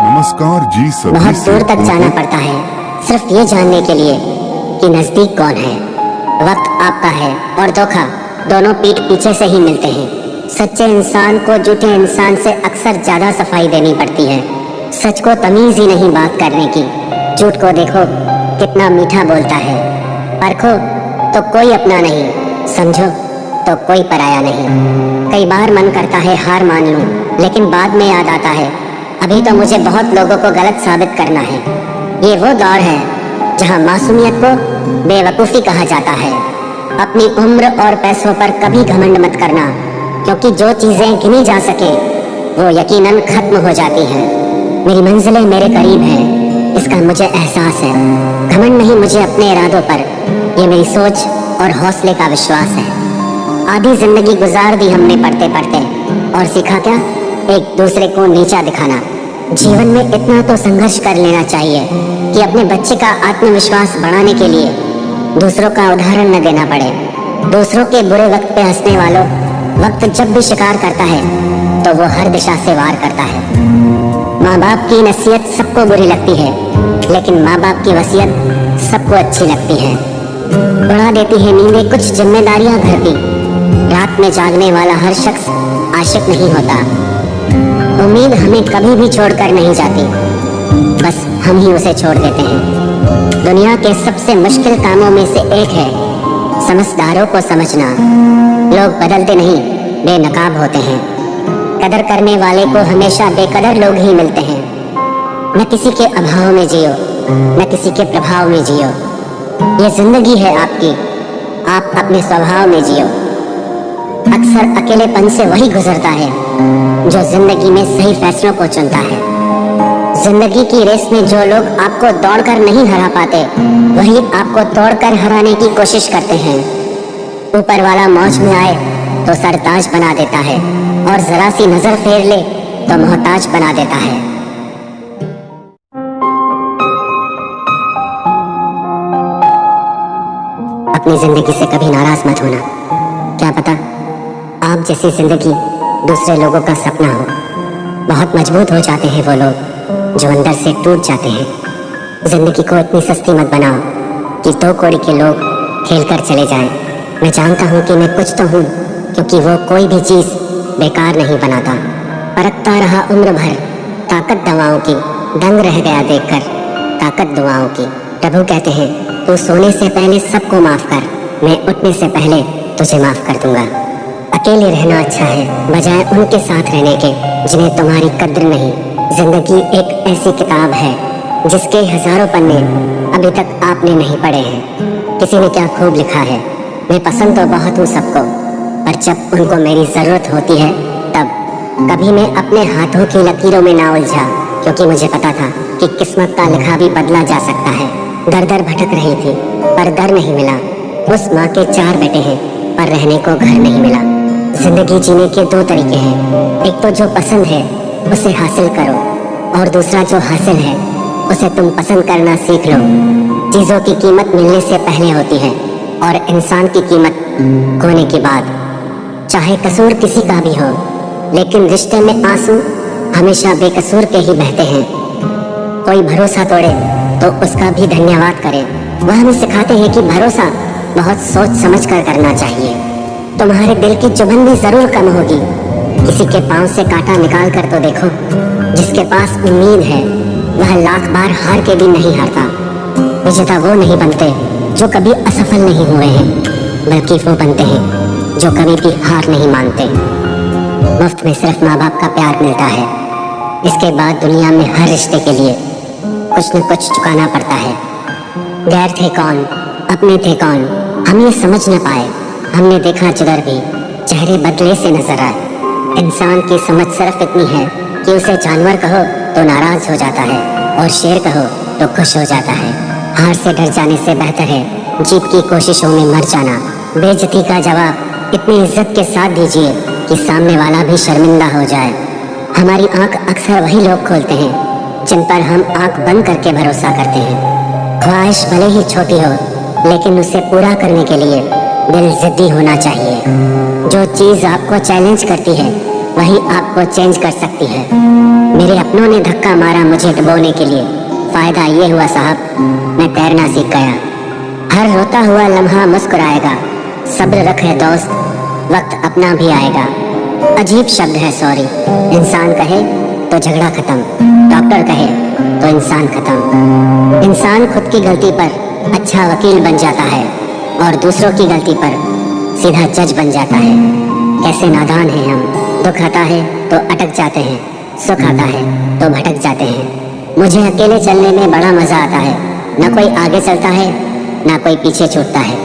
नमस्कार जी सभी बहुत से दूर तक जाना पड़ता है सिर्फ ये जानने के लिए कि नजदीक कौन है। वक्त आपका है और धोखा दोनों पीठ पीछे से ही मिलते हैं। सच्चे इंसान को झूठे इंसान से अक्सर ज्यादा सफाई देनी पड़ती है। सच को तमीज ही नहीं बात करने की। झूठ को देखो कितना मीठा बोलता है। परखो तो कोई अपना नहीं, समझो तो कोई पराया नहीं। कई बार मन करता है हार मान लूं, लेकिन बाद में याद आता है अभी तो मुझे बहुत लोगों को गलत साबित करना है। ये वो दौर है जहां मासूमियत को बेवकूफ़ी कहा जाता है। अपनी उम्र और पैसों पर कभी घमंड मत करना, क्योंकि जो चीजें गिनी जा सके वो यकीनन खत्म हो जाती हैं। मेरी मंजिलें मेरे करीब हैं, इसका मुझे एहसास है। घमंड नहीं मुझे अपने इरादों पर, ये मेरी सोच और हौसले का विश्वास है। आधी जिंदगी गुजार दी हमने पढ़ते पढ़ते, और सीखा क्या? एक दूसरे को नीचा दिखाना। जीवन में इतना तो संघर्ष कर लेना चाहिए कि अपने बच्चे का आत्मविश्वास बढ़ाने के लिए दूसरों का उदाहरण न देना पड़े। दूसरों के बुरे वक्त पे हंसने वालों, वक्त जब भी शिकार करता है तो वो हर दिशा से वार करता है। माँ बाप की नसीहत सबको बुरी लगती है, लेकिन माँ बाप की वसीयत सबको अच्छी लगती है। उड़ा देती है नींदें कुछ जिम्मेदारियां घर की। रात में जागने वाला हर शख्स आशिक नहीं होता। उम्मीद हमें कभी भी छोड़कर नहीं जाती, बस हम ही उसे छोड़ देते हैं। दुनिया के सबसे मुश्किल कामों में से एक है समझदारों को समझना। लोग बदलते नहीं, बेनकाब होते हैं। कदर करने वाले को हमेशा बेकदर लोग ही मिलते हैं। न किसी के अभाव में जियो, न किसी के प्रभाव में जियो। ये जिंदगी है आपकी, आप अपने स्वभाव में जियो। अक्सर अकेलेपन से वही गुजरता है जो जिंदगी में सही फैसलों को चुनता है। जिंदगी की रेस में जो लोग आपको दौड़कर नहीं हरा पाते, वही आपको तोड़कर हराने की कोशिश करते हैं। ऊपर वाला मौज में आए तो सरताज बना देता है, और जरा सी नजर फेर ले तो मोहताज बना देता है। अपनी जिंदगी से कभी नाराज मत होना। क्या पता आप जैसी जिंदगी दूसरे लोगों का सपना हो। बहुत मजबूत हो जाते हैं वो लोग जो अंदर से टूट जाते हैं। जिंदगी को इतनी सस्ती मत बनाओ कि दो कौड़ी के लोग खेल कर चले जाएं। मैं जानता हूँ कि मैं कुछ तो हूँ, क्योंकि वो कोई भी चीज़ बेकार नहीं बनाता। परखता रहा उम्र भर ताकत दवाओं की, दंग रह गया देखकर ताकत दुआओं की। प्रभु कहते हैं तू सोने से पहले सबको माफ कर, मैं उठने से पहले तुझे माफ कर दूंगा। अकेले रहना अच्छा है बजाय उनके साथ रहने के जिन्हें तुम्हारी कद्र नहीं। जिंदगी एक ऐसी किताब है जिसके हजारों पन्ने अभी तक आपने नहीं पढ़े हैं। किसी ने क्या खूब लिखा है, मैं पसंद तो बहुत हूँ सबको, पर जब उनको मेरी जरूरत होती है तब कभी मैं अपने हाथों की लकीरों में ना उलझा, क्योंकि मुझे पता था कि किस्मत का लिखा भी बदला जा सकता है। दर दर भटक रही थी पर दर नहीं मिला। उस माँ के 4 बेटे हैं पर रहने को घर नहीं मिला। जिंदगी जीने के 2 तरीके हैं, एक तो जो पसंद है उसे हासिल करो, और दूसरा जो हासिल है उसे तुम पसंद करना सीख लो। चीजों की कीमत मिलने से पहले होती है और इंसान की कीमत खोने के बाद। चाहे कसूर किसी का भी हो, लेकिन रिश्ते में आंसू हमेशा बेकसूर के ही बहते हैं। कोई भरोसा तोड़े तो उसका भी धन्यवाद करे। वह हमें सिखाते हैं कि भरोसा बहुत सोच समझ कर करना चाहिए। तुम्हारे दिल की चुभन भी जरूर कम होगी। किसी के पांव से कांटा निकाल कर तो देखो। जिसके पास उम्मीद है वह लाख बार हार के भी नहीं हारता। विजेता वो नहीं बनते जो कभी असफल नहीं हुए हैं, बल्कि वो बनते हैं जो कभी भी हार नहीं मानते। मुफ्त में सिर्फ माँ बाप का प्यार मिलता है, इसके बाद दुनिया में हर रिश्ते के लिए कुछ न कुछ चुकाना पड़ता है। गैर थे कौन, अपने थे कौन, हम ये समझ न पाए। हमने देखा जिधर भी चेहरे बदले से नजर आए। इंसान की समझ सिर्फ इतनी है कि उसे जानवर कहो तो नाराज हो जाता है, और शेर कहो तो खुश हो जाता है। हार से डर जाने से बेहतर है जीत की कोशिशों में मर जाना। बेइज्जती का जवाब इतनी इज्जत के साथ दीजिए कि सामने वाला भी शर्मिंदा हो जाए। हमारी आंख अक्सर वही लोग खोलते हैं जिन पर हम आंख बंद करके भरोसा करते हैं। ख्वाहिश भले ही छोटी हो, लेकिन उसे पूरा करने के लिए दिल जिद्दी होना चाहिए। जो चीज़ आपको चैलेंज करती है वही आपको चेंज कर सकती है। मेरे अपनों ने धक्का मारा मुझे डुबोने के लिए। फायदा ये हुआ साहब, मैं तैरना सीख गया। हर रोता हुआ लम्हा मुस्कुराएगा। सब्र रखे दोस्त, वक्त अपना भी आएगा। अजीब शब्द है सॉरी। इंसान कहे तो झगड़ा खत्म, डॉक्टर कहे तो इंसान खत्म। इंसान खुद की गलती पर अच्छा वकील बन जाता है और दूसरों की गलती पर सीधा जज बन जाता है। कैसे नादान हैं हम। दुख आता है तो अटक जाते हैं, सुख आता है तो भटक जाते हैं। मुझे अकेले चलने में बड़ा मजा आता है। न कोई आगे चलता है न कोई पीछे छूटता है।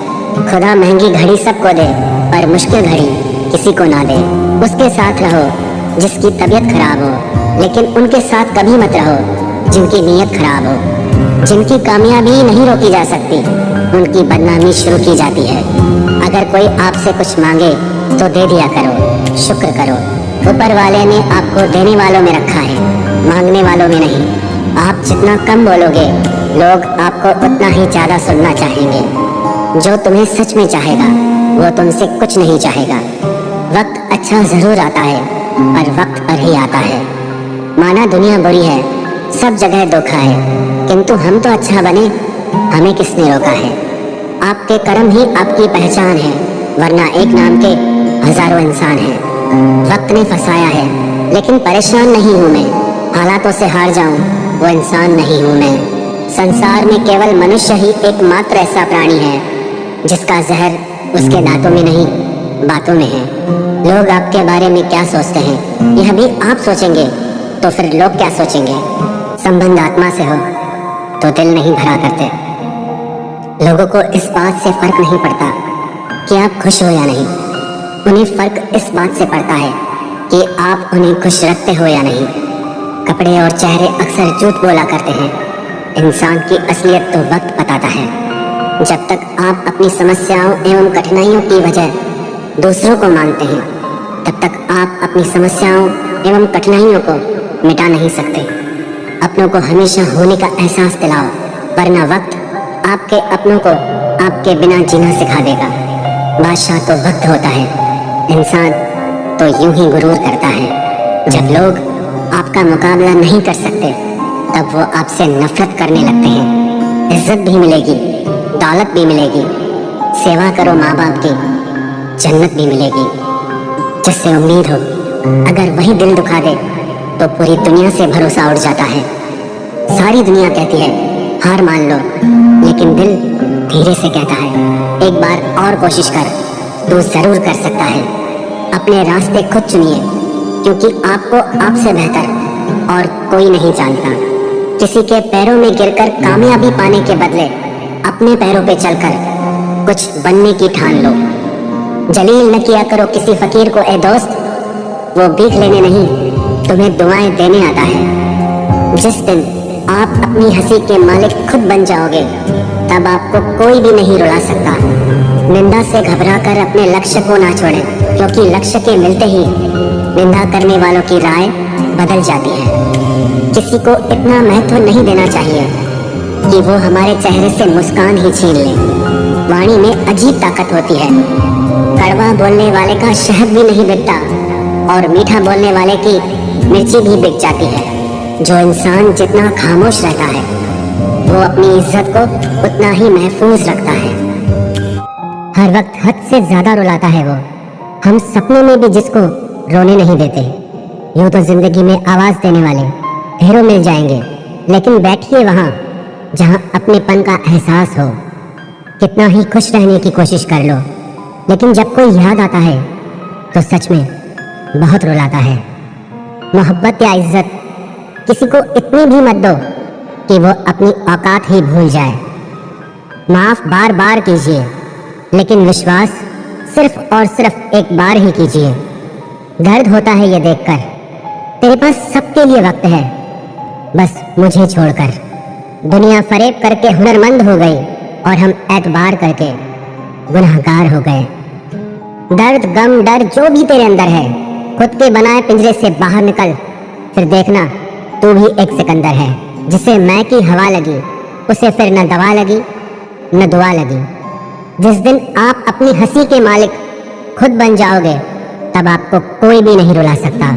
खुदा महंगी घड़ी सबको दे पर मुश्किल घड़ी किसी को ना दे। उसके साथ रहो जिसकी तबीयत खराब हो, लेकिन उनके साथ कभी मत रहो जिनकी नीयत खराब हो। जिनकी कामयाबी नहीं रोकी जा सकती, उनकी बदनामी शुरू की जाती है। अगर कोई आपसे कुछ मांगे तो दे दिया करो, शुक्र करो। ऊपर वाले ने आपको देने वालों में रखा है, मांगने वालों में नहीं। आप जितना कम बोलोगे, लोग आपको उतना ही ज्यादा सुनना चाहेंगे। जो तुम्हें सच में चाहेगा वो तुमसे कुछ नहीं चाहेगा। वक्त अच्छा जरूर आता है पर वक्त पर ही आता है। माना दुनिया बुरी है, सब जगह धोखा है, किंतु हम तो अच्छा बने, हमें किसने रोका है। आपके कर्म ही आपकी पहचान है, वरना एक नाम के हजारों इंसान हैं। वक्त ने फंसाया है लेकिन परेशान नहीं हूँ मैं। हालातों से हार जाऊं वो इंसान नहीं हूँ मैं। संसार में केवल मनुष्य ही एकमात्र ऐसा प्राणी है जिसका जहर उसके दांतों में नहीं बातों में है। लोग आपके बारे में क्या सोचते हैं यह भी आप सोचेंगे तो फिर लोग क्या सोचेंगे। संबंध आत्मा से हो तो दिल नहीं भरा करते। लोगों को इस बात से फर्क नहीं पड़ता कि आप खुश हो या नहीं, उन्हें फर्क इस बात से पड़ता है कि आप उन्हें खुश रखते हो या नहीं। कपड़े और चेहरे अक्सर झूठ बोला करते हैं, इंसान की असलियत तो वक्त बताता है। जब तक आप अपनी समस्याओं एवं कठिनाइयों की वजह दूसरों को मानते हैं, तब तक आप अपनी समस्याओं एवं कठिनाइयों को मिटा नहीं सकते। अपनों को हमेशा होने का एहसास दिलाओ, वरना वक्त आपके अपनों को आपके बिना जीना सिखा देगा। बादशाह तो वक्त होता है, इंसान तो यूं ही गुरूर करता है। जब लोग आपका मुकाबला नहीं कर सकते तब वो आपसे नफरत करने लगते हैं। इज्जत भी मिलेगी, दौलत भी मिलेगी, सेवा करो माँ बाप की, जन्नत भी मिलेगी। जिससे उम्मीद हो अगर वही दिल दुखा दे तो पूरी दुनिया से भरोसा उड़ जाता है। सारी दुनिया कहती है हार मान लो, लेकिन दिल धीरे से कहता है एक बार और कोशिश कर, तू जरूर कर सकता है। अपने रास्ते खुद चुनिए, क्योंकि आपको आपसे बेहतर और कोई नहीं जानता। किसी के पैरों में गिरकर कामयाबी पाने के बदले अपने पैरों पे चलकर कुछ बनने की ठान लो। जलील न किया करो किसी फकीर को ए दोस्त, वो भीख लेने नहीं तुम्हें दुआएं देने आता है। जिस दिन आप अपनी हंसी के मालिक खुद बन जाओगे तब आपको कोई भी नहीं रुला सकता। निंदा से घबराकर अपने लक्ष्य को ना छोड़ें, क्योंकि लक्ष्य के मिलते ही निंदा करने वालों की राय बदल जाती है। किसी को इतना महत्व नहीं देना चाहिए कि वो हमारे चेहरे से मुस्कान ही छीन ले। वाणी में अजीब ताकत होती है। कड़वा बोलने वाले का शहद भी नहीं बिकता और मीठा बोलने वाले की मिर्ची भी बिक जाती है। जो इंसान जितना खामोश रहता है वो अपनी इज्जत को उतना ही महफूज रखता है। हर वक्त हद से ज्यादा रुलाता है वो। हम सपनों में भी जिसको रोने नहीं देते। यूं तो जिंदगी में आवाज देने वाले ढेरों मिल जाएंगे, लेकिन बैठिए वहां जहां अपनेपन का एहसास हो। कितना ही खुश रहने की कोशिश कर लो, लेकिन जब कोई याद आता है तो सच में बहुत रुलाता है। मोहब्बत या इज्जत किसी को इतनी भी मत दो कि वो अपनी औकात ही भूल जाए। माफ बार बार कीजिए, लेकिन विश्वास सिर्फ और सिर्फ एक बार ही कीजिए। दर्द होता है ये देखकर तेरे पास सबके लिए वक्त है, बस मुझे छोड़कर। दुनिया फरेब करके हुनरमंद हो गई और हम एतबार करके गुनहगार हो गए। दर्द गम डर जो भी तेरे अंदर है, खुद के बनाए पिंजरे से बाहर निकल, फिर देखना तू भी एक सिकंदर है। जिसे मैं की हवा लगी उसे फिर न दवा लगी न दुआ लगी। जिस दिन आप अपनी हंसी के मालिक खुद बन जाओगे तब आपको कोई भी नहीं रुला सकता।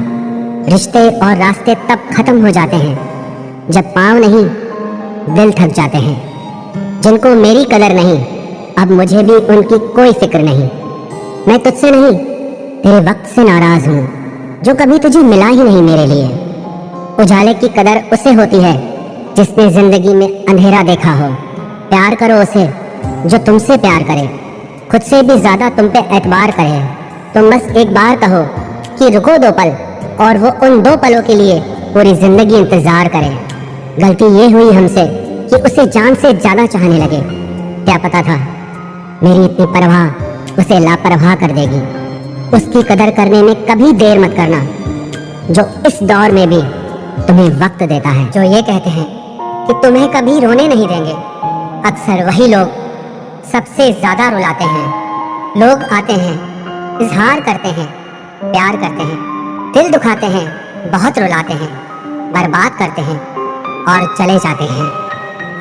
रिश्ते और रास्ते तब खत्म हो जाते हैं जब पाँव नहीं दिल थक जाते हैं। जिनको मेरी कदर नहीं, अब मुझे भी उनकी कोई फिक्र नहीं। मैं तुझसे नहीं तेरे वक्त से नाराज हूँ जो कभी तुझे मिला ही नहीं मेरे लिए। उजाले की कदर उसे होती है जिसने जिंदगी में अंधेरा देखा हो। प्यार करो उसे जो तुमसे प्यार करे, खुद से भी ज्यादा तुम पे एतबार करे। तुम बस एक बार कहो कि रुको 2 पल, और वो उन 2 पलों के लिए पूरी जिंदगी इंतजार करे। गलती ये हुई हमसे कि उसे जान से ज्यादा चाहने लगे। क्या पता था मेरी इतनी परवाह उसे लापरवाह कर देगी। उसकी कदर करने में कभी देर मत करना जो इस दौर में भी तुम्हें वक्त देता है। जो ये कहते हैं कि तुम्हें कभी रोने नहीं देंगे, अक्सर वही लोग सबसे ज्यादा रुलाते हैं। लोग आते हैं, इजहार करते हैं, प्यार करते हैं, दिल दुखाते हैं, बहुत रुलाते हैं, बर्बाद करते हैं और चले जाते हैं।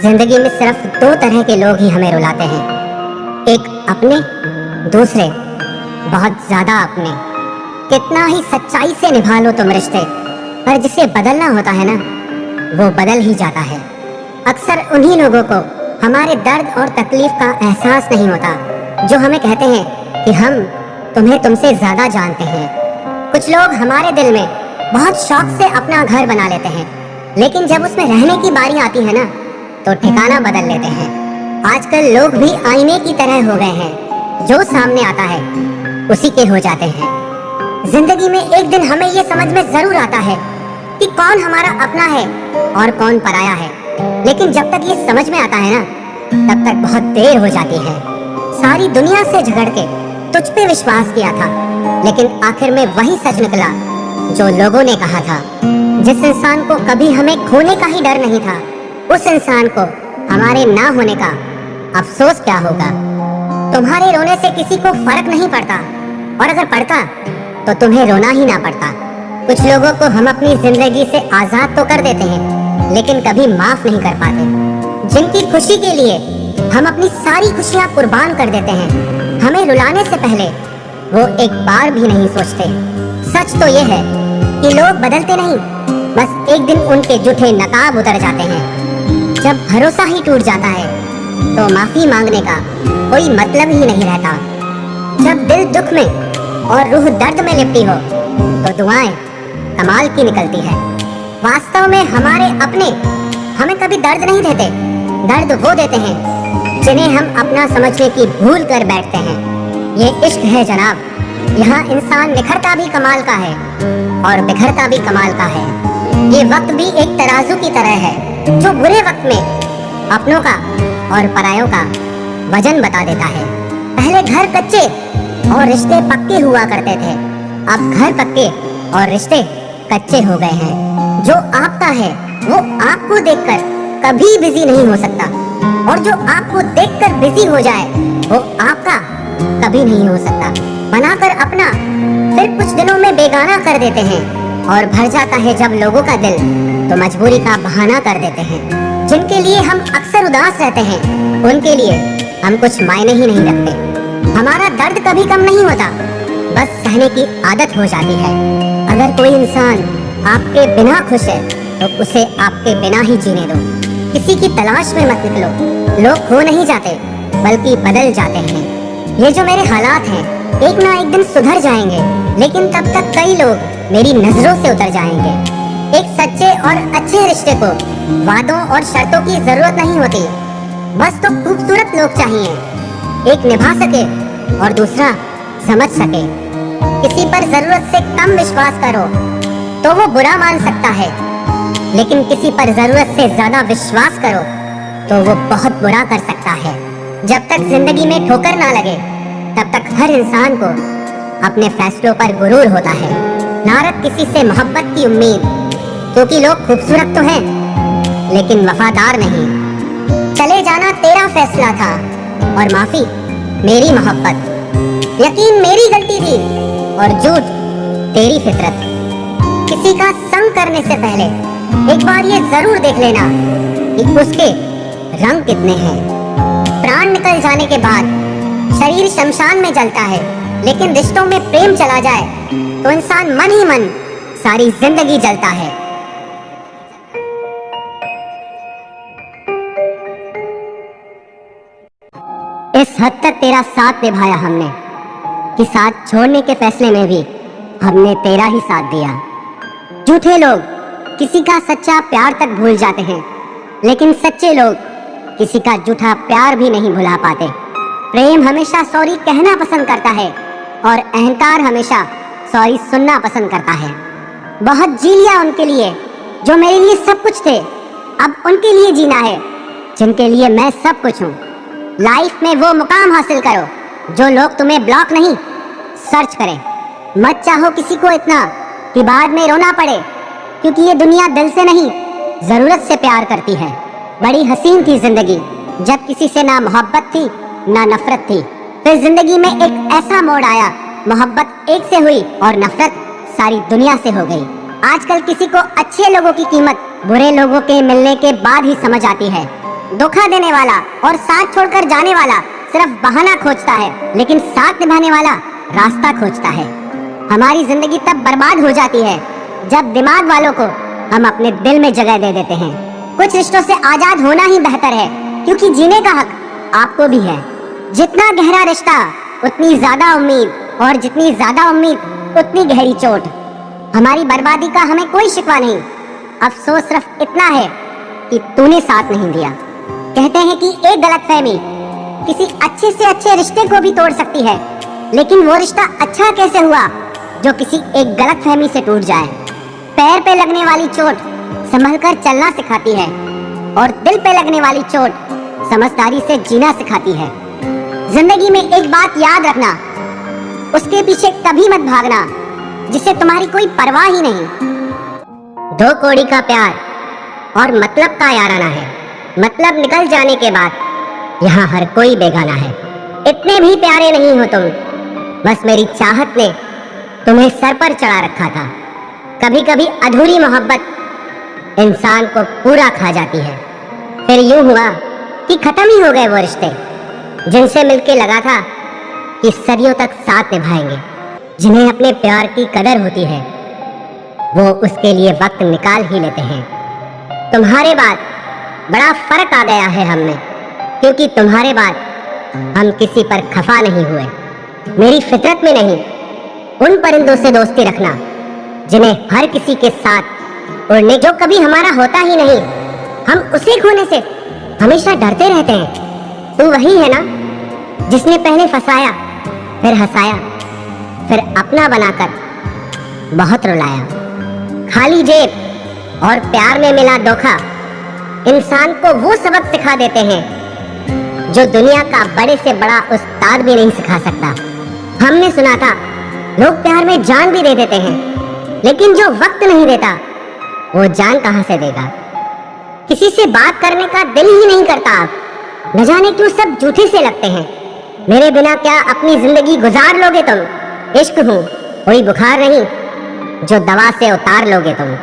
जिंदगी में सिर्फ 2 तरह के लोग ही हमें रुलाते हैं, एक अपने, दूसरे बहुत ज्यादा अपने। कितना ही सच्चाई से निभा लो तुम रिश्ते, पर जिसे बदलना होता है ना, वो बदल ही जाता है। अक्सर उन्हीं लोगों को हमारे दर्द और तकलीफ का एहसास नहीं होता जो हमें कहते हैं कि हम तुम्हें तुमसे ज्यादा जानते हैं। कुछ लोग हमारे दिल में बहुत शौक से अपना घर बना लेते हैं, लेकिन जब उसमें रहने की बारी आती है ना, तो ठिकाना बदल लेते हैं। आजकल लोग भी आईने की तरह हो गए हैं, जो सामने आता है उसी के हो जाते हैं। जिंदगी में एक दिन हमें ये समझ में जरूर आता है कि कौन हमारा अपना है और कौन पराया है, लेकिन जब तक ये समझ में आता है ना, तब तक बहुत देर हो जाती है। सारी दुनिया से झगड़ के तुझ पे विश्वास किया था, लेकिन आखिर में वही सच निकला जो लोगों ने कहा था। जिस इंसान को कभी हमें खोने का ही डर नहीं था, उस इंसान को हमारे ना होने का अफसोस क्या होगा। तुम्हारे रोने से किसी को फर्क नहीं पड़ता, और अगर पड़ता तो तुम्हें रोना ही ना पड़ता। कुछ लोगों को हम अपनी जिंदगी से आजाद तो कर देते हैं, लेकिन कभी माफ नहीं कर पाते। जिनकी खुशी के लिए हम अपनी सारी खुशियां कुर्बान कर देते हैं, हमें रुलाने से पहले वो एक बार भी नहीं सोचते। सच तो ये है कि लोग बदलते नहीं, बस एक दिन उनके झूठे नकाब उतर जाते हैं। जब भरोसा ही टूट जाता है तो माफी मांगने का कोई मतलब ही नहीं रहता। जब दिल दुख में और रूह दर्द में लिपटी हो तो दुआएं कमाल की निकलती है। वास्तव में हमारे अपने हमें कभी दर्द नहीं देते, दर्द वो देते हैं जिन्हें हम अपना समझने की भूल कर बैठते हैं। ये इश्क है जनाब, यहाँ इंसान निखरता भी कमाल का है और बिखरता भी कमाल का है। ये वक्त भी एक तराजू की तरह है जो बुरे वक्त में अपनों का और परायों का वजन बता देता है। पहले घर कच्चे और रिश्ते पक्के हुआ करते थे, अब घर पक्के और रिश्ते कच्चे हो गए हैं। जो आपका है वो आपको देखकर कभी बिजी नहीं हो सकता, और जो आपको देखकर बिजी हो जाए वो आपका कभी नहीं हो सकता। बनाकर अपना फिर कुछ दिनों में बेगाना कर देते हैं, और भर जाता है जब लोगों का दिल तो मजबूरी का बहाना कर देते हैं। जिनके लिए हम अक्सर उदास रहते हैं, उनके लिए हम कुछ मायने ही नहीं रखते। हमारा दर्द कभी कम नहीं होता, बस सहने की आदत हो जाती है। अगर कोई इंसान आपके बिना खुश है तो उसे आपके बिना ही जीने दो। किसी की तलाश में मत निकलो। लोग खो नहीं जाते बल्कि बदल जाते हैं। ये जो मेरे हालात हैं एक ना एक दिन सुधर जाएंगे, लेकिन तब तक कई लोग मेरी नजरों से उतर जाएंगे। एक सच्चे और अच्छे रिश्ते को वादों और शर्तों की जरूरत नहीं होती, बस तो खूबसूरत लोग चाहिए। एक निभा सके और दूसरा समझ सके। किसी पर जरूरत से कम विश्वास करो तो वो बुरा मान सकता है, लेकिन किसी पर जरूरत से ज्यादा विश्वास करो तो वो बहुत बुरा कर सकता है। जब तक जिंदगी में ठोकर ना लगे तब तक हर इंसान को अपने फैसलों पर गुरूर होता है। ना रख किसी से मोहब्बत की उम्मीद, क्योंकि लोग खूबसूरत तो हैं लेकिन वफादार नहीं। चले जाना तेरा फैसला था और माफी मेरी मोहब्बत। यकीन मेरी गलती थी और झूठ तेरी फितरत। किसी का संग करने से पहले एक बार ये जरूर देख लेना कि उसके रंग कितने हैं। प्राण निकल जाने के बाद शरीर शमशान में जलता है, लेकिन रिश्तों में प्रेम चला जाए तो इंसान मन ही मन सारी जिंदगी जलता है। इस हद तक तेरा साथ निभाया हमने कि साथ छोड़ने के फैसले में भी हमने तेरा ही साथ दिया। झूठे लोग किसी का सच्चा प्यार तक भूल जाते हैं, लेकिन सच्चे लोग किसी का झूठा प्यार भी नहीं भुला पाते। प्रेम हमेशा सॉरी कहना पसंद करता है और अहंकार हमेशा सॉरी सुनना पसंद करता है। बहुत जी लिया उनके लिए जो मेरे लिए सब कुछ थे, अब उनके लिए जीना है जिनके लिए मैं सब कुछ हूँ। लाइफ में वो मुकाम हासिल करो जो लोग तुम्हें ब्लॉक नहीं सर्च करें। मत चाहो किसी को इतना कि बाद में रोना पड़े, क्योंकि ये दुनिया दिल से नहीं जरूरत से प्यार करती है। बड़ी हसीन थी जिंदगी जब किसी से ना मोहब्बत थी ना नफरत थी। फिर जिंदगी में एक ऐसा मोड़ आया, मोहब्बत एक से हुई और नफरत सारी दुनिया से हो गई। आजकल किसी को अच्छे लोगों की कीमत बुरे लोगों के मिलने के बाद ही समझ आती है। धोखा देने वाला और साथ छोड़कर जाने वाला सिर्फ बहाना खोजता है, लेकिन साथ निभाने वाला रास्ता खोजता है। हमारी जिंदगी तब बर्बाद हो जाती है जब दिमाग वालों को हम अपने दिल में जगह दे देते हैं। कुछ रिश्तों से आजाद होना ही बेहतर है, क्योंकि जीने का हक आपको भी है। जितना गहरा रिश्ता उतनी ज्यादा उम्मीद, और जितनी ज्यादा उम्मीद उतनी गहरी चोट। हमारी बर्बादी का हमें कोई शिकवा नहीं, अफसोस सिर्फ इतना है कि तूने साथ नहीं दिया। कहते हैं कि एक गलतफहमी किसी अच्छे से अच्छे रिश्ते को भी तोड़ सकती है, लेकिन वो रिश्ता अच्छा कैसे हुआ जो किसी एक गलतफहमी से टूट जाए। पैर पे लगने वाली चोट संभलकर चलना सिखाती है, और दिल पे लगने वाली चोट समझदारी से जीना सिखाती है। जिंदगी में एक बात याद रखना, उसके पीछे कभी मत भागना जिसे तुम्हारी कोई परवाह ही नहीं। दो कौड़ी का प्यार और मतलब का याराना है। मतलब निकल जाने के बाद यहाँ हर कोई बेगाना है। इतने भी प्यारे नहीं हो तुम, बस मेरी चाहत ने तुम्हें सर पर चढ़ा रखा था। कभी कभी अधूरी मोहब्बत इंसान को पूरा खा जाती है। फिर यूं हुआ कि खत्म ही हो गए वो रिश्ते जिनसे मिलके लगा था कि सदियों तक साथ निभाएंगे। जिन्हें अपने प्यार की कदर होती है वो उसके लिए वक्त निकाल ही लेते हैं। तुम्हारे बाद बड़ा फर्क आ गया है हम में, क्योंकि तुम्हारे बाद हम किसी पर खफा नहीं हुए। मेरी फितरत में नहीं, उन परिंदों से दोस्ती रखना जिन्हें हर किसी के साथ उड़ने, जो कभी हमारा होता ही नहीं। हम उसे खोने से हमेशा डरते रहते हैं। तू वही है ना जिसने पहले फंसाया, फिर हंसाया, फिर अपना बनाकर बहुत रुलाया। खाली जेब और प्यार में मिला धोखा इंसान को वो सबक सिखा देते हैं जो दुनिया का बड़े से बड़ा उस्ताद भी नहीं सिखा सकता। हमने सुना था लोग प्यार में जान भी दे देते हैं, लेकिन जो वक्त नहीं देता वो जान कहां से देगा। किसी से बात करने का दिल ही नहीं करता अब। न जाने क्यों सब झूठे से लगते हैं। मेरे बिना क्या अपनी जिंदगी गुजार लोगे तुम? इश्क हूँ कोई बुखार नहीं जो दवा से उतार लोगे तुम।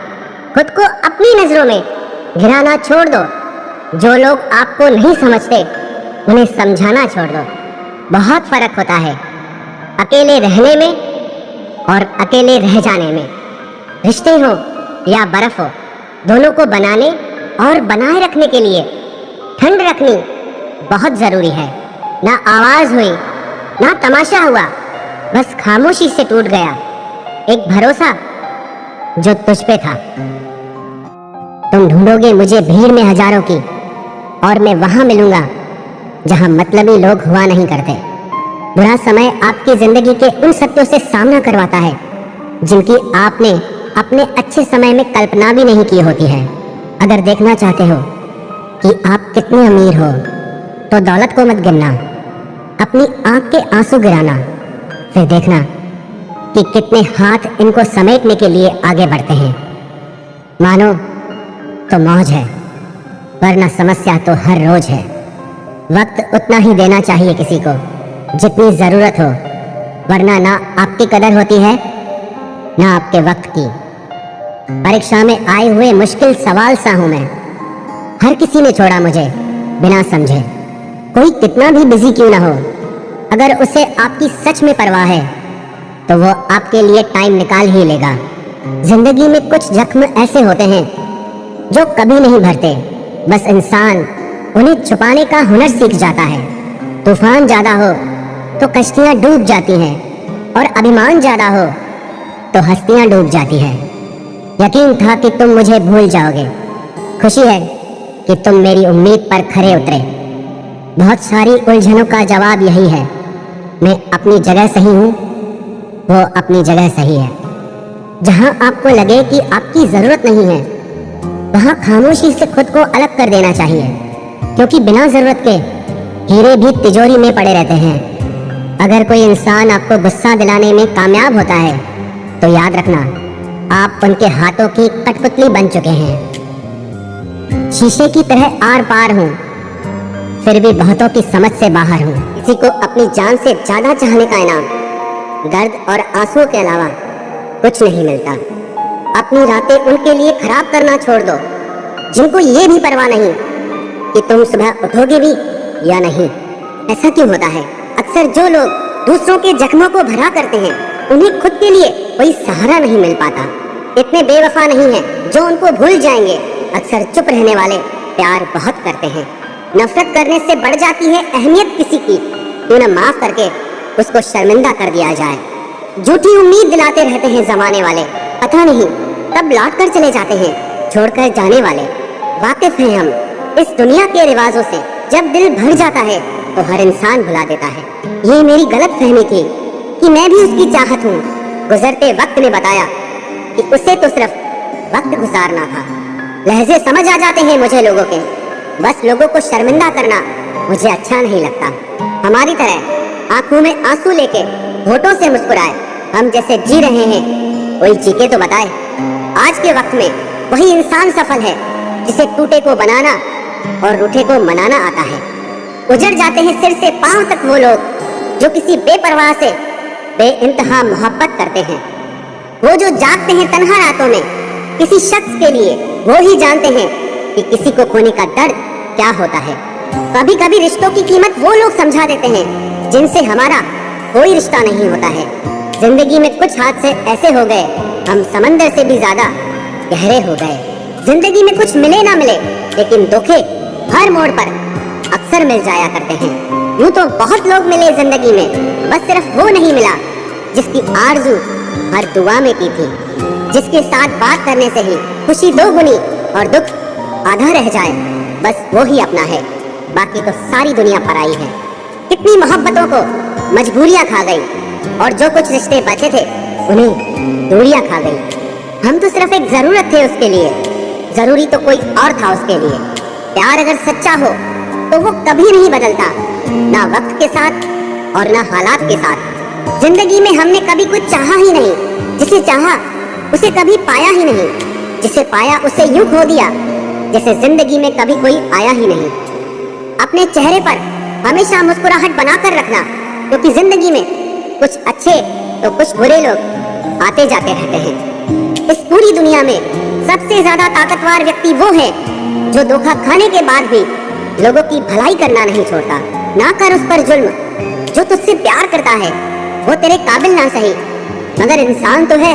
खुद को अपनी नजरों में गिराना छोड़ दो। जो लोग आपको नहीं समझते उन्हें समझाना छोड़ दो। बहुत फर्क होता है अकेले रहने में और अकेले रह जाने में। रिश्ते हो या बर्फ हो, दोनों को बनाने और बनाए रखने के लिए ठंड रखनी बहुत जरूरी है। ना आवाज हुई ना तमाशा हुआ, बस खामोशी से टूट गया एक भरोसा जो तुझ पे था। तुम ढूंढोगे मुझे भीड़ में हजारों की, और मैं वहां मिलूंगा जहां मतलबी लोग हुआ नहीं करते। बुरा समय आपकी जिंदगी के उन सत्यों से सामना करवाता है जिनकी आपने अपने अच्छे समय में कल्पना भी नहीं की होती है। अगर देखना चाहते हो कि आप कितने अमीर हो तो दौलत को मत गिनना, अपनी आंख के आंसू गिराना, फिर देखना कि कितने हाथ इनको समेटने के लिए आगे बढ़ते हैं। मानो तो मौज है, वरना समस्या तो हर रोज है। वक्त उतना ही देना चाहिए किसी को जितनी जरूरत हो, वरना ना आपकी कदर होती है ना आपके वक्त की। परीक्षा में आए हुए मुश्किल सवाल सा हूं मैं। हर किसी ने छोड़ा मुझे बिना समझे। कोई कितना भी बिजी क्यों ना हो, अगर उसे आपकी सच में परवाह है तो वो आपके लिए टाइम निकाल ही लेगा। जिंदगी में कुछ जख्म ऐसे होते हैं जो कभी नहीं भरते, बस इंसान उन्हें छुपाने का हुनर सीख जाता है। तूफान ज्यादा हो तो कश्तियां डूब जाती हैं और अभिमान ज्यादा हो तो हस्तियां डूब जाती है। यकीन था कि तुम मुझे भूल जाओगे, खुशी है कि तुम मेरी उम्मीद पर खरे उतरे। बहुत सारी उलझनों का जवाब यही है, मैं अपनी जगह सही हूँ, वो अपनी जगह सही है। जहाँ आपको लगे कि आपकी जरूरत नहीं है, वहाँ खामोशी से खुद को अलग कर देना चाहिए, क्योंकि बिना जरूरत के हीरे भी तिजोरी में पड़े रहते हैं। अगर कोई इंसान आपको गुस्सा दिलाने में कामयाब होता है तो याद रखना, आप उनके हाथों की कठपुतली बन चुके हैं। शीशे की तरह आर पार हूँ, फिर भी बहुतों की समझ से बाहर हूँ। किसी को अपनी जान से ज्यादा चाहने का इनाम दर्द और आंसुओं के अलावा कुछ नहीं मिलता। अपनी रातें उनके लिए खराब करना छोड़ दो जिनको ये भी परवाह नहीं कि तुम सुबह उठोगे भी या नहीं। ऐसा क्यों होता है? अक्सर जो लोग दूसरों के जख्मों को भरा करते हैं, उन्हें खुद के लिए कोई सहारा नहीं मिल पाता। इतने बेवफा नहीं हैं जो उनको भूल जाएंगे। अक्सर चुप रहने वाले प्यार बहुत करते हैं। नफरत करने से बढ़ जाती है अहमियत किसी की, क्यों न माफ करके उसको शर्मिंदा कर दिया जाए। झूठी उम्मीद दिलाते रहते हैं जमाने वाले, पता नहीं कब लौट कर चले जाते हैं छोड़कर जाने वाले। वाकिफ हैं हम इस दुनिया के रिवाजों से, जब दिल भर जाता है तो हर इंसान भुला देता है। ये मेरी गलत फहमी थी कि मैं भी उसकी चाहत हूँ। गुजरते वक्त ने बताया कि उसे तो सिर्फ वक्त गुजारना था। लहजे समझ आ जाते हैं मुझे लोगों के, बस लोगों को शर्मिंदा करना मुझे अच्छा नहीं लगता। हमारी तरह आंखों में आंसू लेके होठों से मुस्कुराए हम जैसे जी रहे हैं, कोई जी के तो बताए। आज के वक्त में वही इंसान सफल है जिसे टूटे को बनाना और रूठे को मनाना आता है। उजड़ जाते हैं सिर से पांव तक वो लोग जो किसी बेपरवाह से बेइंतहा मोहब्बत करते हैं। वो जो जागते हैं तन्हा रातों में किसी शख्स के लिए, वो ही जानते हैं कि किसी को खोने का दर्द क्या होता है। कभी कभी रिश्तों की कीमत वो लोग समझा देते हैं जिनसे हमारा कोई रिश्ता नहीं होता है। जिंदगी में कुछ हादसे ऐसे हो गए, हम समंदर से भी ज्यादा गहरे हो गए। जिंदगी में कुछ मिले ना मिले, लेकिन धोखे हर मोड़ पर अक्सर मिल जाया करते हैं। यूं तो बहुत लोग मिले जिंदगी में, बस सिर्फ वो नहीं मिला जिसकी आरज़ू हर दुआ में की थी, जिसके साथ बात करने से ही खुशी दोगुनी और दुख आधा रह जाए, बस वो ही अपना है, बाकी तो सारी दुनिया पराई है। कितनी मोहब्बतों को मजबूरियां खा गई और जो कुछ रिश्ते बचे थे उन्हें दूरियां खा गई। हम तो सिर्फ एक जरूरत थे उसके लिए, जरूरी तो कोई और था उसके लिए। प्यार अगर सच्चा हो तो वो कभी नहीं बदलता, ना वक्त के साथ और ना हालात के साथ। जिंदगी में हमने कभी कुछ चाहा ही नहीं, जिसे चाहा उसे कभी पाया ही नहीं, जिसे पाया उसे यूं खो दिया जैसे जिंदगी में कभी कोई आया ही नहीं। अपने चेहरे पर हमेशा मुस्कुराहट बनाकर रखना, क्योंकि जिंदगी में कुछ अच्छे तो कुछ बुरे लोग आते जाते रहते हैं। इस पूरी दुनिया में सबसे ज्यादा ताकतवर व्यक्ति वो है जो धोखा खाने के बाद भी लोगों की भलाई करना नहीं छोड़ता। ना कर उस पर जुल्म, जो तुझसे प्यार करता है वो तेरे काबिल ना सही मगर इंसान तो है।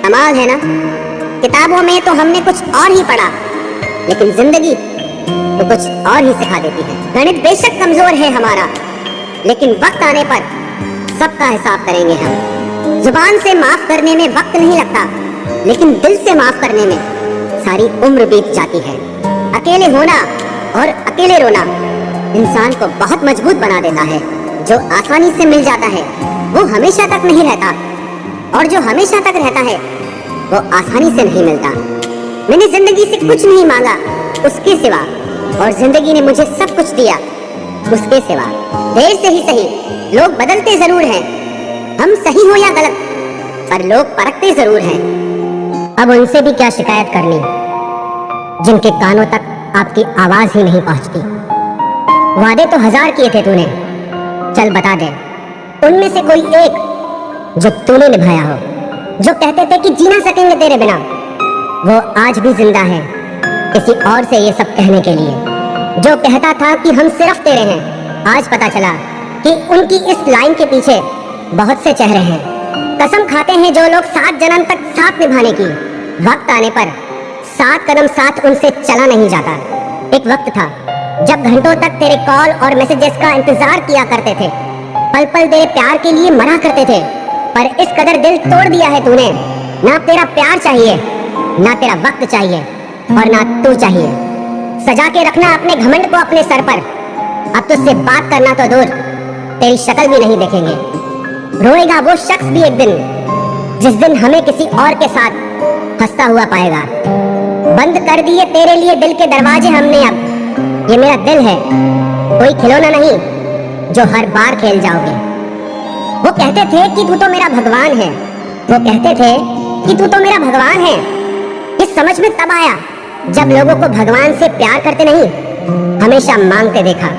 कमाल है ना, किताबों में तो हमने कुछ और ही पढ़ा, लेकिन जिंदगी तो कुछ और ही सिखा देती है। गणित बेशक कमजोर है हमारा, लेकिन वक्त आने पर सबका हिसाब करेंगे हम। जुबान से माफ करने में वक्त नहीं लगता, लेकिन दिल से माफ करने में सारी उम्र बीत जाती है। अकेले होना और अकेले रोना इंसान को बहुत मजबूत बना देता है। जो आसानी से मिल जाता है वो हमेशा तक नहीं रहता, और जो हमेशा तक रहता है वो आसानी से नहीं मिलता। मैंने जिंदगी से कुछ नहीं मांगा उसके सिवा, और जिंदगी ने मुझे सब कुछ दिया उसके सिवा। देर से ही सही, लोग बदलते जरूर हैं, हम सही हो या गलत, पर लोग परखते जरूर हैं। अब उनसे भी क्या शिकायत करनी जिनके कानों तक आपकी आवाज ही नहीं पहुंचती। वादे तो 1000 किए थे तूने, चल बता दे उनमें से कोई एक जो तूने निभाया हो। जो कहते थे कि जी ना सकेंगे तेरे बिना, वो आज भी जिंदा है किसी और से ये सब कहने के लिए। जो कहता था कि हम सिर्फ तेरे हैं, आज पता चला कि उनकी इस लाइन के पीछे बहुत से चेहरे हैं। कसम खाते हैं जो लोग 7 जन्म तक साथ निभाने की, वक्त आने पर 7 कदम साथ उनसे चला नहीं जाता। एक वक्त था जब घंटों तक तेरे कॉल और मैसेजेस का इंतजार किया करते थे, पल पल तेरे प्यार के लिए मरा करते थे, पर इस कदर दिल तोड़ दिया है तूने। ना तेरा प्यार चाहिए, ना तेरा वक्त चाहिए, और ना तू चाहिए। सजा के रखना अपने घमंड को अपने सर पर। अब तुझसे बात करना तो दूर, तेरी शक्ल भी नहीं देखेंगे। रोएगा वो शख्स भी एक दिन, जिस दिन हमें किसी और के साथ हंसता हुआ पाएगा। बंद कर दिए तेरे लिए दिल के दरवाजे हमने अब। ये मेरा दिल है, कोई खिलौना नहीं जो हर बार खेल जाओगे। वो कहते थे कि तू तो मेरा भगवान है, वो कहते थे कि तू तो मेरा भगवान है। इस समझ में तब आया जब लोगों को भगवान से प्यार करते नहीं, हमेशा मांगते देखा।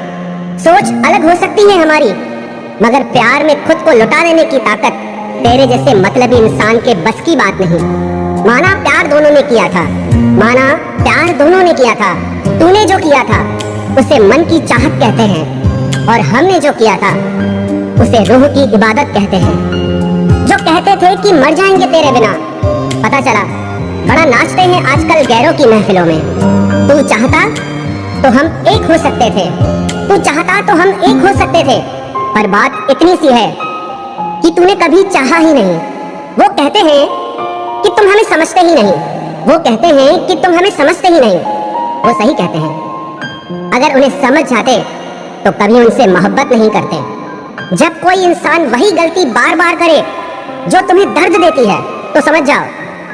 सोच अलग हो सकती है हमारी, मगर प्यार में खुद को लुटा देने की ताकत तेरे जैसे मतलबी इंसान के बस की बात नहीं। माना प्यार दोनों ने किया था, माना प्यार दोनों ने किया था। तूने जो किया था उसे मन की चाहत कहते हैं, और हमने जो किया था उसे रूह की इबादत कहते हैं। जो कहते थे कि मर जाएंगे तेरे बिना, पता चला बड़ा नाचते हैं आजकल गैरों की महफिलों में। तू चाहता तो हम एक हो सकते थे, तू चाहता तो हम एक हो सकते थे, पर बात इतनी सी है कि तूने कभी चाहा ही नहीं। वो कहते हैं कि तुम हमें समझते ही नहीं, वो कहते हैं कि तुम हमें समझते ही नहीं। वो सही कहते हैं, अगर उन्हें समझ जाते तो कभी उनसे मोहब्बत नहीं करते। जब कोई इंसान वही गलती बार बार करे जो तुम्हें दर्द देती है, तो समझ जाओ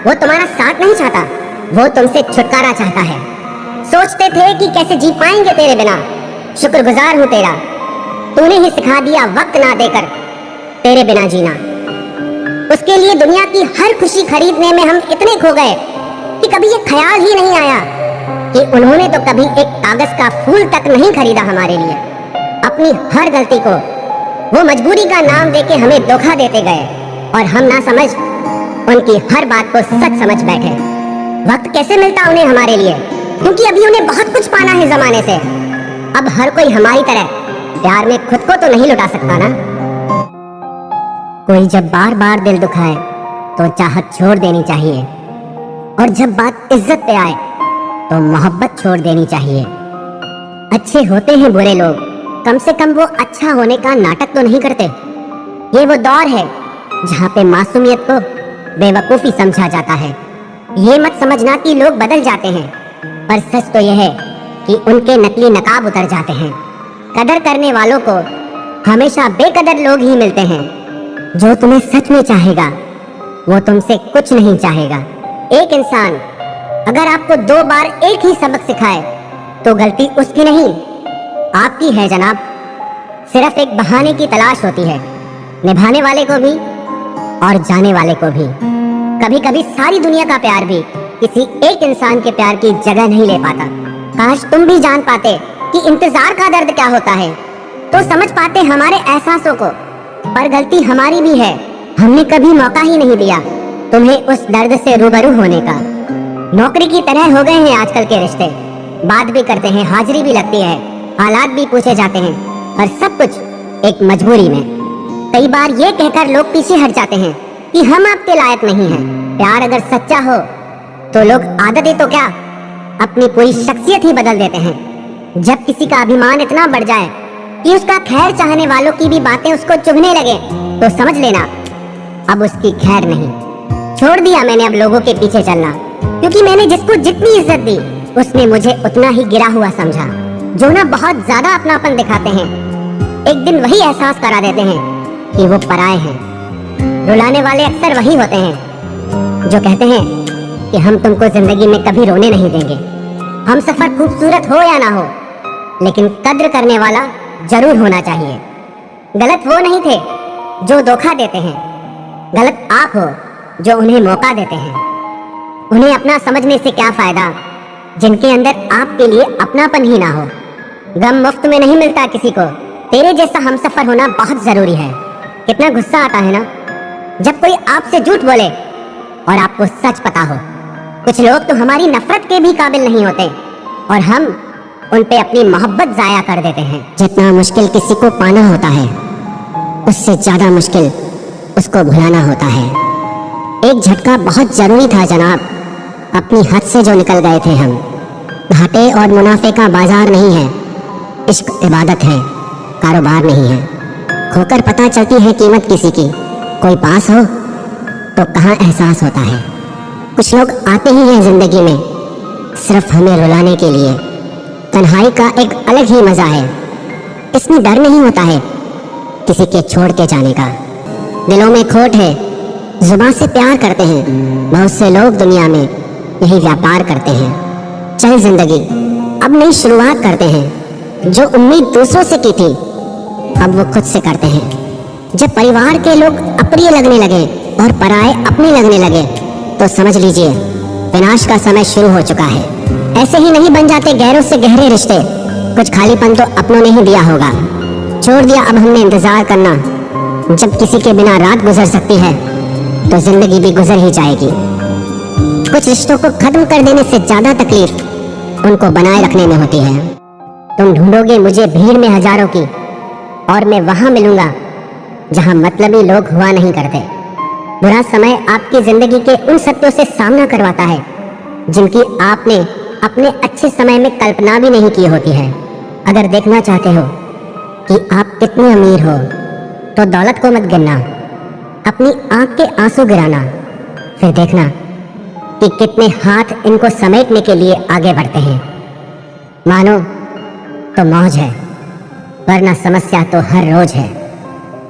वो तुम्हारा साथ नहीं चाहता, वो तुमसे छुटकारा चाहता है। सोचते थे कि कैसे जी पाएंगे तेरे बिना, शुक्रगुजार हूं तेरा, तूने ही सिखा दिया वक्त ना देकर तेरे बिना जीना। उसके लिए दुनिया की हर खुशी खरीदने में हम इतने खो गए कि कभी ये ख्याल ही नहीं आया कि उन्होंने तो कभी एक कागज का फूल तक नहीं खरीदा हमारे लिए। अपनी हर गलती को वो मजबूरी का नाम देके हमें धोखा देते गए, और हम ना समझ उनकी हर बात को सच समझ बैठे। वक्त कैसे मिलता उन्हें हमारे लिए, क्योंकि अभी उन्हें बहुत कुछ पाना है जमाने से। अब हर कोई हमारी तरह प्यार में खुद को तो नहीं लुटा सकता ना। कोई जब बार बार दिल दुखाए तो चाहत छोड़ देनी चाहिए, और जब बात इज्जत पे आए तो मोहब्बत छोड़ देनी चाहिए। अच्छे होते हैं बुरे लोग, कम से कम वो अच्छा होने का नाटक तो नहीं करते। ये वो दौर है जहाँ पे मासूमियत को बेवकूफ़ी समझा जाता है। ये मत समझना कि लोग बदल जाते हैं, पर सच तो यह है कि उनके नकली नकाब उतर जाते हैं। कदर करने वालों को हमेशा बेकदर लोग ही मिलते हैं। जो तुम्हें सच में चाहेगा वो तुमसे कुछ नहीं चाहेगा। एक इंसान अगर आपको 2 बार एक ही सबक सिखाए तो गलती उसकी नहीं, आपकी है जनाब। सिर्फ एक बहाने की तलाश होती है, निभाने वाले को भी और जाने वाले को भी। कभी कभी सारी दुनिया का प्यार भी किसी एक इंसान के प्यार की जगह नहीं ले पाता। काश तुम भी जान पाते कि इंतजार का दर्द क्या होता है, तो समझ पाते हमारे एहसासों को। पर गलती हमारी भी है, हमने कभी मौका ही नहीं दिया तुम्हें उस दर्द से रूबरू होने का। नौकरी की तरह हो गए हैं आजकल के रिश्ते, बात भी करते हैं, हाजिरी भी लगती है, हालात भी पूछे जाते हैं, पर सब कुछ एक मजबूरी में। कई बार ये कहकर लोग पीछे हट जाते हैं कि हम आपके लायक नहीं हैं। प्यार अगर सच्चा हो तो लोग आदतें तो क्या, अपनी पूरी शख्सियत ही बदल देते हैं। जब किसी का अभिमान इतना बढ़ जाए कि उसका खैर चाहने वालों की भी बातें उसको चुभने लगे, तो समझ लेना अब उसकी खैर नहीं। छोड़ दिया मैंने अब लोगों के पीछे चलना, क्योंकि मैंने जिसको जितनी इज्जत दी उसने मुझे उतना ही गिरा हुआ समझा। जो ना बहुत ज्यादा अपनापन दिखाते हैं, एक दिन वही एहसास करा देते हैं कि वो पराए हैं। रुलाने वाले अक्सर वही होते हैं जो कहते हैं कि हम तुमको जिंदगी में कभी रोने नहीं देंगे। हम सफर खूबसूरत हो या ना हो, लेकिन कद्र करने वाला जरूर होना चाहिए। गलत वो नहीं थे जो धोखा देते हैं, गलत आप हो जो उन्हें मौका देते हैं। उन्हें अपना समझने से क्या फायदा जिनके अंदर आपके लिए अपनापन ही ना हो। गम मुफ्त में नहीं मिलता किसी को, तेरे जैसा हमसफर होना बहुत जरूरी है। कितना गुस्सा आता है ना जब कोई आपसे झूठ बोले और आपको सच पता हो। कुछ लोग तो हमारी नफरत के भी काबिल नहीं होते, और हम उन पे अपनी मोहब्बत जाया कर देते हैं। जितना मुश्किल किसी को पाना होता है, उससे ज्यादा मुश्किल उसको भुलाना होता है। एक झटका बहुत जरूरी था जनाब, अपनी हद से जो निकल गए थे हम। घाटे और मुनाफे का बाजार नहीं है, इश्क इबादत है, कारोबार नहीं है। खोकर पता चलती है कीमत किसी की, कोई पास हो तो कहाँ एहसास होता है। कुछ लोग आते ही हैं जिंदगी में सिर्फ हमें रुलाने के लिए। तन्हाई का एक अलग ही मजा है, इसमें डर नहीं होता है किसी के छोड़ के जाने का। दिलों में खोट है, जुबान से प्यार करते हैं, बहुत से लोग दुनिया में यही व्यापार करते हैं। चल जिंदगी अब नई शुरुआत करते हैं, जो उम्मीद दूसरों से की थी अब वो खुद से करते हैं। जब परिवार के लोग अप्रिय लगने लगे और पराये अपने लगने लगे तो समझ लीजिए विनाश का समय शुरू हो चुका है। ऐसे ही नहीं बन जाते गैरों से गहरे रिश्ते, कुछ खालीपन तो अपनों ने ही दिया होगा। छोड़ दिया अब हमने इंतजार करना, जब किसी के बिना रात गुजर सकती है तो जिंदगी भी गुजर ही जाएगी। कुछ रिश्तों को खत्म कर देने से ज्यादा तकलीफ उनको बनाए रखने में होती है। तुम ढूंढोगे मुझे भीड़ में हजारों की, और मैं वहां मिलूंगा जहां मतलबी लोग हुआ नहीं करते। बुरा समय आपकी जिंदगी के उन सत्यों से सामना करवाता है जिनकी आपने अपने अच्छे समय में कल्पना भी नहीं की होती है। अगर देखना चाहते हो कि आप कितने अमीर हो तो दौलत को मत गिनना, अपनी आंख के आंसू गिराना, फिर देखना कि कितने हाथ इनको समेटने के लिए आगे बढ़ते हैं। मानो तो मौज है, वरना समस्या तो हर रोज है।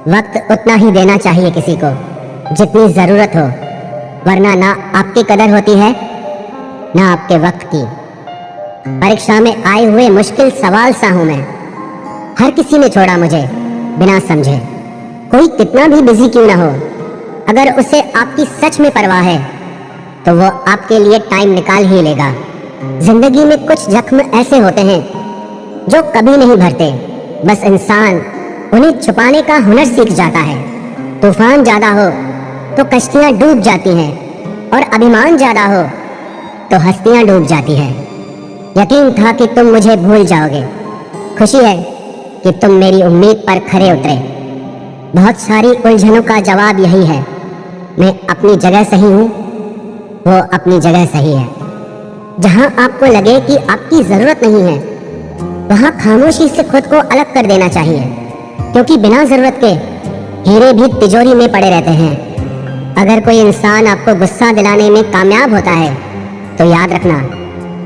वक्त उतना ही देना चाहिए किसी को जितनी जरूरत हो, वरना ना आपकी कदर होती है ना आपके वक्त की। परीक्षा में आए हुए मुश्किल सवाल सा हूं मैं, हर किसी ने छोड़ा मुझे बिना समझे। कोई कितना भी बिजी क्यों ना हो, अगर उसे आपकी सच में परवाह है तो वो आपके लिए टाइम निकाल ही लेगा। जिंदगी में कुछ जख्म ऐसे होते हैं जो कभी नहीं भरते, बस इंसान उन्हें छुपाने का हुनर सीख जाता है। तूफान ज्यादा हो तो कश्तियां डूब जाती हैं, और अभिमान ज्यादा हो तो हस्तियां डूब जाती हैं। यकीन था कि तुम मुझे भूल जाओगे, खुशी है कि तुम मेरी उम्मीद पर खरे उतरे। बहुत सारी उलझनों का जवाब यही है, मैं अपनी जगह सही हूँ, वो अपनी जगह सही है। जहाँ आपको लगे कि आपकी जरूरत नहीं है, वहाँ खामोशी से खुद को अलग कर देना चाहिए, क्योंकि बिना जरूरत के हीरे भी तिजोरी में पड़े रहते हैं। अगर कोई इंसान आपको गुस्सा दिलाने में कामयाब होता है तो याद रखना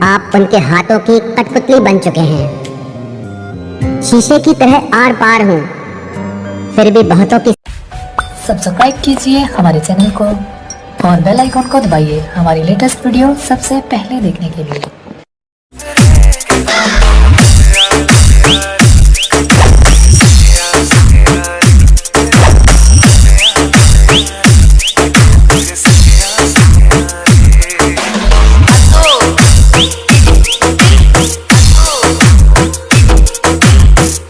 आप उनके हाथों की कठपुतली बन चुके हैं। शीशे की तरह आर पार हूँ, फिर भी बहुतों की। सब्सक्राइब कीजिए हमारे चैनल को और बेल आइकॉन को दबाइए हमारी लेटेस्ट वीडियो सबसे पहले देखने के लिए।